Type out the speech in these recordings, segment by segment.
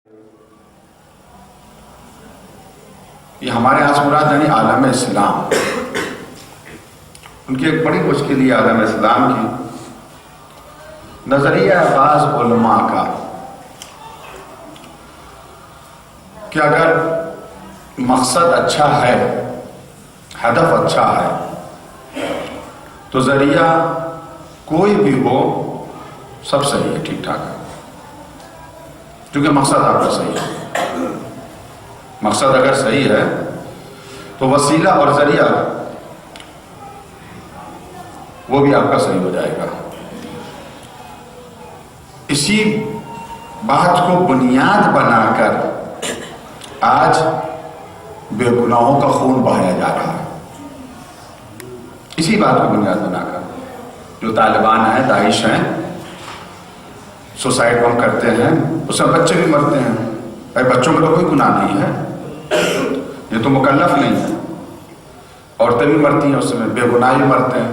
یہ ہمارے یہاں سے مراد یعنی عالم اسلام، ان کی ایک بڑی مشکل یہ عالم اسلام کی نظریہ بعض علماء کا کہ اگر مقصد اچھا ہے، ہدف اچھا ہے، تو ذریعہ کوئی بھی ہو سب صحیح ہے، ٹھیک ٹھاک ہے، کیونکہ مقصد آپ کا صحیح ہے۔ مقصد اگر صحیح ہے تو وسیلہ اور ذریعہ وہ بھی آپ کا صحیح ہو جائے گا۔ اسی بات کو بنیاد بنا کر آج بے گناہوں کا خون بہایا جا رہا ہے۔ اسی بات کو بنیاد بنا کر جو طالبان ہیں، داعش ہیں، سوسائڈ بم کرتے ہیں، اس میں بچے بھی مرتے ہیں۔ بھائی بچوں کا تو کوئی گناہ نہیں ہے، یہ تو مکلف نہیں ہے۔ عورتیں بھی مرتی ہیں، اس میں بے گناہ بھی مرتے ہیں۔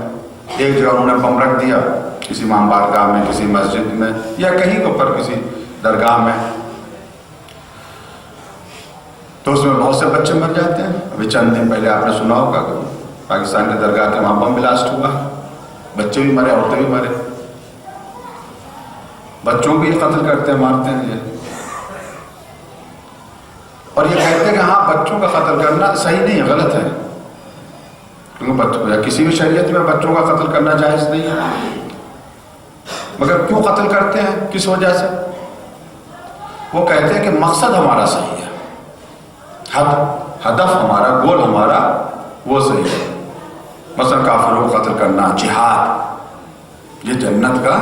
ایک جگہ انہوں نے بم رکھ دیا، کسی امام بارگاہ میں، کسی مسجد میں، یا کہیں پر کسی درگاہ میں، تو اس میں بہت سے بچے مر جاتے ہیں۔ ابھی چند دن پہلے آپ نے سنا ہوگا کہ پاکستان کے درگاہ کے وہاں بم بلاسٹ ہوا، بچے بھی مرے، عورتیں بھی مرے۔ بچوں کو یہ قتل کرتے ہیں، مارتے ہیں یہ، اور یہ کہتے ہیں کہ ہاں بچوں کا قتل کرنا صحیح نہیں ہے، غلط ہے، کیونکہ کسی بھی شریعت میں بچوں کا قتل کرنا جائز نہیں ہے۔ مگر کیوں قتل کرتے ہیں، کس وجہ سے؟ وہ کہتے ہیں کہ مقصد ہمارا صحیح ہے، ہدف ہمارا، گول ہمارا وہ صحیح ہے۔ مثلا کافروں کو قتل کرنا، جہاد، یہ جنت کا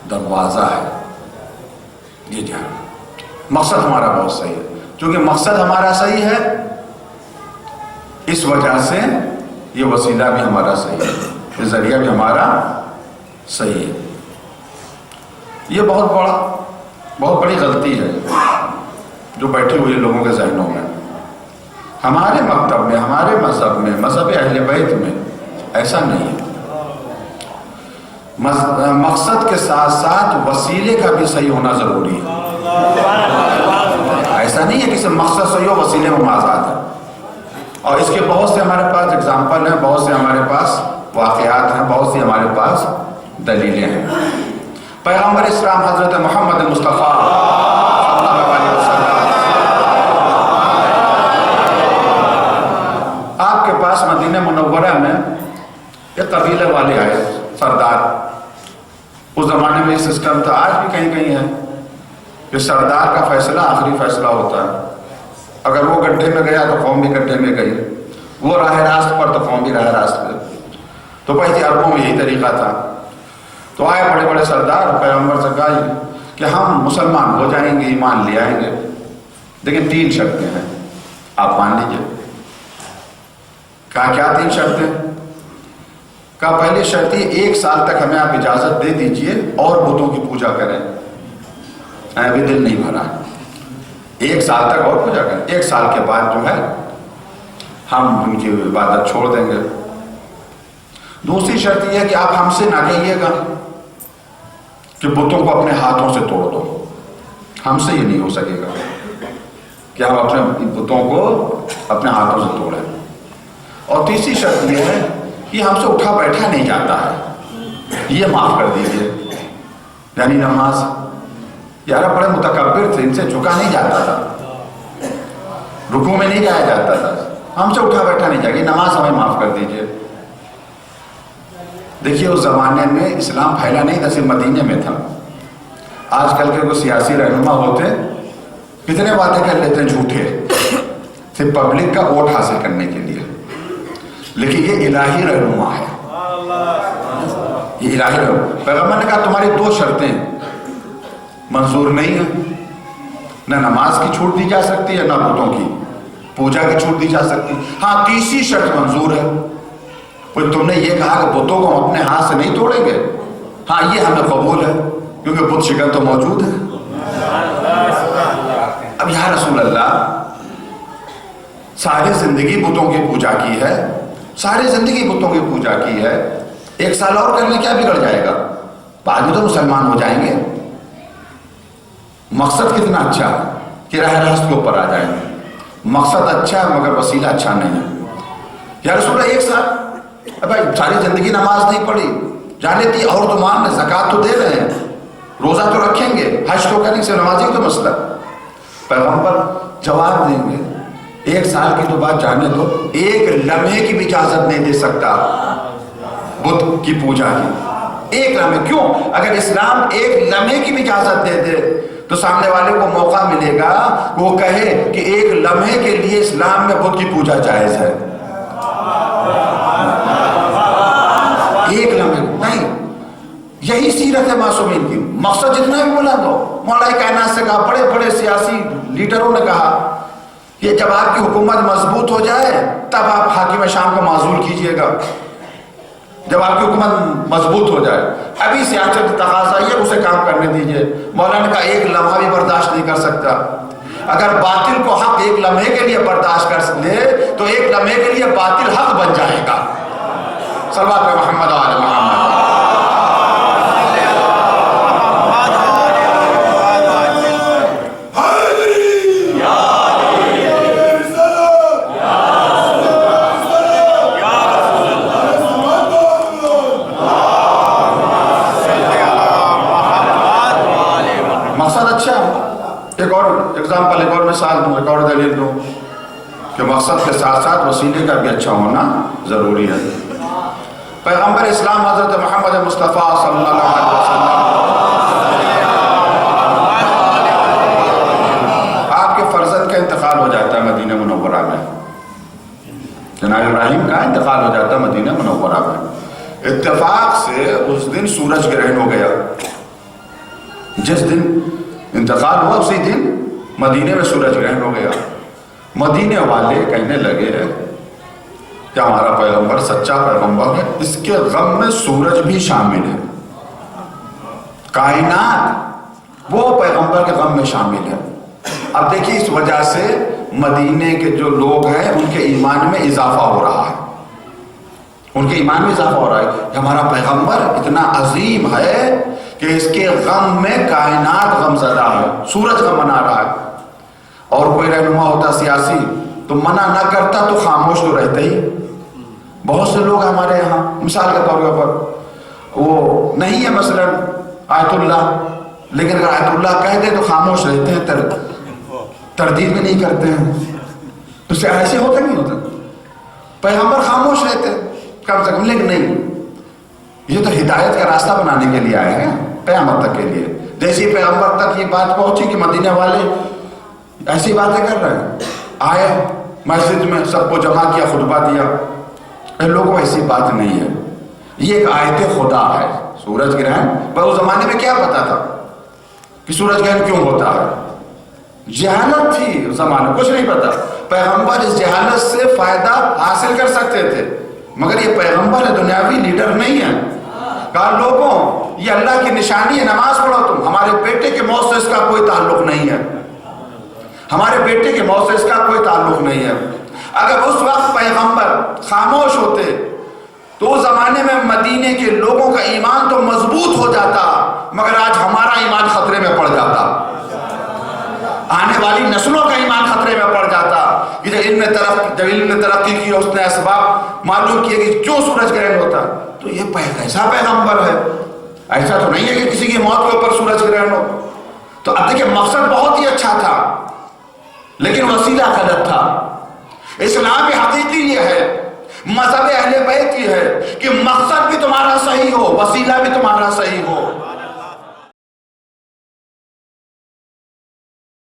دروازہ ہے، یہ جہاد، مقصد ہمارا بہت صحیح ہے۔ چونکہ مقصد ہمارا صحیح ہے، اس وجہ سے یہ وسیلہ بھی ہمارا صحیح ہے، یہ ذریعہ بھی ہمارا صحیح ہے۔ یہ بہت بڑی غلطی ہے جو بیٹھے ہوئے لوگوں کے ذہنوں میں۔ ہمارے مکتب میں، ہمارے مذہب میں، مذہب اہل بیت میں ایسا نہیں ہے۔ مقصد کے ساتھ ساتھ وسیلے کا بھی صحیح ہونا ضروری ہے۔ ایسا نہیں ہے کہ صرف مقصد صحیح ہو، وسیلے میں آزاد ہے۔ اور اس کے بہت سے ہمارے پاس اگزامپل ہیں، بہت سے ہمارے پاس واقعات ہیں، بہت سی ہمارے پاس دلیلیں ہیں۔ پیغمبر اسلام حضرت محمد مصطفیٰ صلی اللہ علیہ وسلم، آپ کے پاس مدینہ منورہ میں ایک قبیلے والے آئے، سردار۔ اس زمانے میں یہ سسٹم تھا، آج بھی کہیں کہیں ہے کہ سردار کا فیصلہ آخری فیصلہ ہوتا ہے۔ اگر وہ گڈھے میں گیا تو قوم بھی گڈھے میں گئی، وہ راہ راست پر تو قوم بھی راہ راست پہ۔ تو پہلے عربوں میں یہی طریقہ تھا۔ تو آئے بڑے بڑے سردار، پیغمبر سے کہا کہ ہم مسلمان ہو جائیں گے، ایمان لے آئیں گے، لیکن 3 شرطیں ہیں، آپ مان لیجئے۔ کہا کیا 3 شرطیں؟ کہا پہلی شرط یہ 1 سال تک ہمیں آپ اجازت دے دیجئے اور بتوں کی پوجا کریں۔ ابھی دل نہیں بھرا، 1 سال تک اور پوجا کریں، 1 سال کے بعد جو ہے ہم ان کی عبادت چھوڑ دیں گے۔ دوسری شرط یہ ہے کہ آپ ہم سے نہ کہیے گا کہ بتوں کو اپنے ہاتھوں سے توڑ دو، ہم سے یہ نہیں ہو سکے گا کہ ہم اپنے بتوں کو اپنے ہاتھوں سے توڑیں۔ اور تیسری شرط یہ ہے کہ ہم سے اٹھا بیٹھا نہیں جاتا ہے، یہ معاف کر دیجئے۔ یعنی نماز، یار بڑے متکبر تھے، ان سے جھکا نہیں جاتا تھا، رکوع میں نہیں جایا جاتا تھا، ہم سے اٹھا بیٹھا نہیں جائے گی، نماز ہمیں معاف کر دیجئے۔ دیکھیے اس زمانے میں اسلام پھیلا نہیں تھا، صرف مدینے میں تھا۔ آج کل کے کوئی سیاسی رہنما ہوتے کتنے وعدے کر لیتے ہیں جھوٹے، صرف پبلک کا ووٹ حاصل کرنے کے لیے، لیکن یہ الہی رہنما ہے، یہ الہی رہنما۔ پیغمبر نے کہا تمہاری 2 شرطیں منظور نہیں ہیں، نہ نماز کی چھوٹ دی جا سکتی ہے، نہ بتوں کی پوجا کی چھوٹ دی جا سکتی۔ ہاں تیسری شرط منظور ہے، تم نے یہ کہا کہ بتوں کو ہم اپنے ہاتھ سے نہیں توڑیں گے، ہاں یہ ہمیں قبول ہے، کیونکہ بت شکن تو موجود ہے۔ اب یا رسول اللہ، ساری زندگی بتوں کی پوجا کی ہے، ساری زندگی بتوں کی پوجا کی ہے، 1 سال اور کرنے کیا بگڑ جائے گا، بعد میں تو مسلمان ہو جائیں گے۔ مقصد کتنا اچھا ہے کہ راہ راست کے اوپر آ جائیں گے. مقصد اچھا ہے مگر وسیلہ اچھا نہیں ہے. یا رسول اللہ ایک سال بھائی ساری زندگی نماز نہیں پڑھی جانے تھی اور تو مان زکوٰۃ تو دے رہے ہیں, روزہ تو رکھیں گے, حج تو کریں گے, نمازی تو مسئلہ. پیغمبر جواب دیں گے ایک سال کی تو بات جانے دو, ایک لمحے کی بھی اجازت نہیں دے سکتا بت کی پوجا کی. ایک لمحے کیوں؟ اگر اسلام ایک لمحے کی بھی اجازت دے دے تو سامنے والے کو موقع ملے گا وہ کہے کہ ایک لمحے کے لیے اسلام میں بت کی پوجا جائز ہے. ایک لمحے نہیں, یہی سیرت ہے معصومین کی. مقصد جتنا بھی بلند ہو, مولا کائنات سے کہا, بڑے بڑے سیاسی لیڈروں نے کہا کہ جب آپ کی حکومت مضبوط ہو جائے تب آپ حاکم شام کو معزول کیجئے گا. جب آپ کی حکومت مضبوط ہو جائے, ابھی سیاست تقاضا یہ اسے کام کرنے دیجئے. مولا نے کہا ایک لمحہ بھی برداشت نہیں کر سکتا. اگر باطل کو حق ایک لمحے کے لیے برداشت کر لے تو ایک لمحے کے لیے باطل حق بن جائے گا. صلوات پہ محمد و آل محمد. مقصد اچھا ہے. ایک اور اگزامپل, ایک اور مثال دوں, ایک اور دلیل دوں کہ مقصد کے ساتھ ساتھ وسیلے کا بھی اچھا ہونا ضروری ہے. پیغمبر اسلام حضرت محمد مصطفیٰ صلی اللہ علیہ وسلم آپ کے فرزند کا انتقال ہو جاتا ہے مدینہ منورہ میں. جناب ابراہیم کا انتقال ہو جاتا ہے مدینہ منورہ میں. اتفاق سے اس دن سورج گرہن ہو گیا. جس دن انتقال ہوا اسی دن مدینے میں سورج گرہن ہو گیا. مدینے والے کہنے لگے کہ ہمارا پیغمبر سچا پیغمبر ہے, اس کے غم میں سورج بھی شامل ہے. کائنات وہ پیغمبر کے غم میں شامل ہے. اب دیکھیے اس وجہ سے مدینے کے جو لوگ ہیں ان کے ایمان میں اضافہ ہو رہا ہے. ان کے ایمان میں اضافہ ہو رہا ہے کہ ہمارا پیغمبر اتنا عظیم ہے کہ اس کے غم میں کائنات غم زدہ ہے, سورج غم منا رہا ہے. اور کوئی رہنما ہوتا سیاسی تو منع نہ کرتا تو خاموش تو رہتا ہی. بہت سے لوگ ہمارے یہاں مثال کے طور پر وہ نہیں ہے مثلا آیت اللہ, لیکن اگر آیت اللہ کہہ دے تو خاموش رہتے ہیں, تردید بھی نہیں کرتے ہیں. تو سے ایسے ہوتا نہیں ہوتا. پیغمبر خاموش رہتے کم سے کم, لیکن نہیں, یہ تو ہدایت کا راستہ بنانے کے لیے آئے ہیں قیامت تک کے لیے. جیسی پیغمبر تک یہ بات پہنچی کہ مدینہ والے ایسی باتیں کر رہے ہیں, آئے مسجد میں سب کو جمع کیا, خطبہ دیا. لوگوں ایسی بات نہیں ہے, یہ ایک آیت خدا ہے سورج گرہن. پر اس زمانے میں کیا پتا تھا کہ سورج گرہن کیوں ہوتا ہے؟ جہالت تھی اس زمانے, کچھ نہیں پتا. پیغمبر اس جہالت سے فائدہ حاصل کر سکتے تھے, مگر یہ پیغمبر ہے, دنیاوی لیڈر نہیں ہے. کہا لوگوں یہ اللہ کی نشانی ہے, نماز پڑھو تم. ہمارے بیٹے کے موت سے اس کا کوئی تعلق نہیں ہے, ہمارے بیٹے کے موت سے اس کا کوئی تعلق نہیں ہے. اگر اس وقت پیغمبر خاموش ہوتے تو اس زمانے میں مدینے کے لوگوں کا ایمان تو مضبوط ہو جاتا, مگر آج ہمارا ایمان خطرے میں پڑ جاتا, آنے والی نسلوں کا ایمان خطرے میں پڑ جاتا. کہ جب علم نے ترقی کی, اس نے اسباب معلوم کیے کہ کیوں سورج گرہن ہوتا, تو یہ ایسا پیغمبر ہے. ایسا تو نہیں ہے کہ کسی کی موت کے اوپر سورج گرہن ہو. تو اب دیکھیں مقصد بہت ہی اچھا تھا لیکن وسیلہ غلط تھا. اسلام کی حقیقی یہ ہے, مذہب اہل بیت کی ہے کہ مقصد بھی تمہارا صحیح ہو, وسیلہ بھی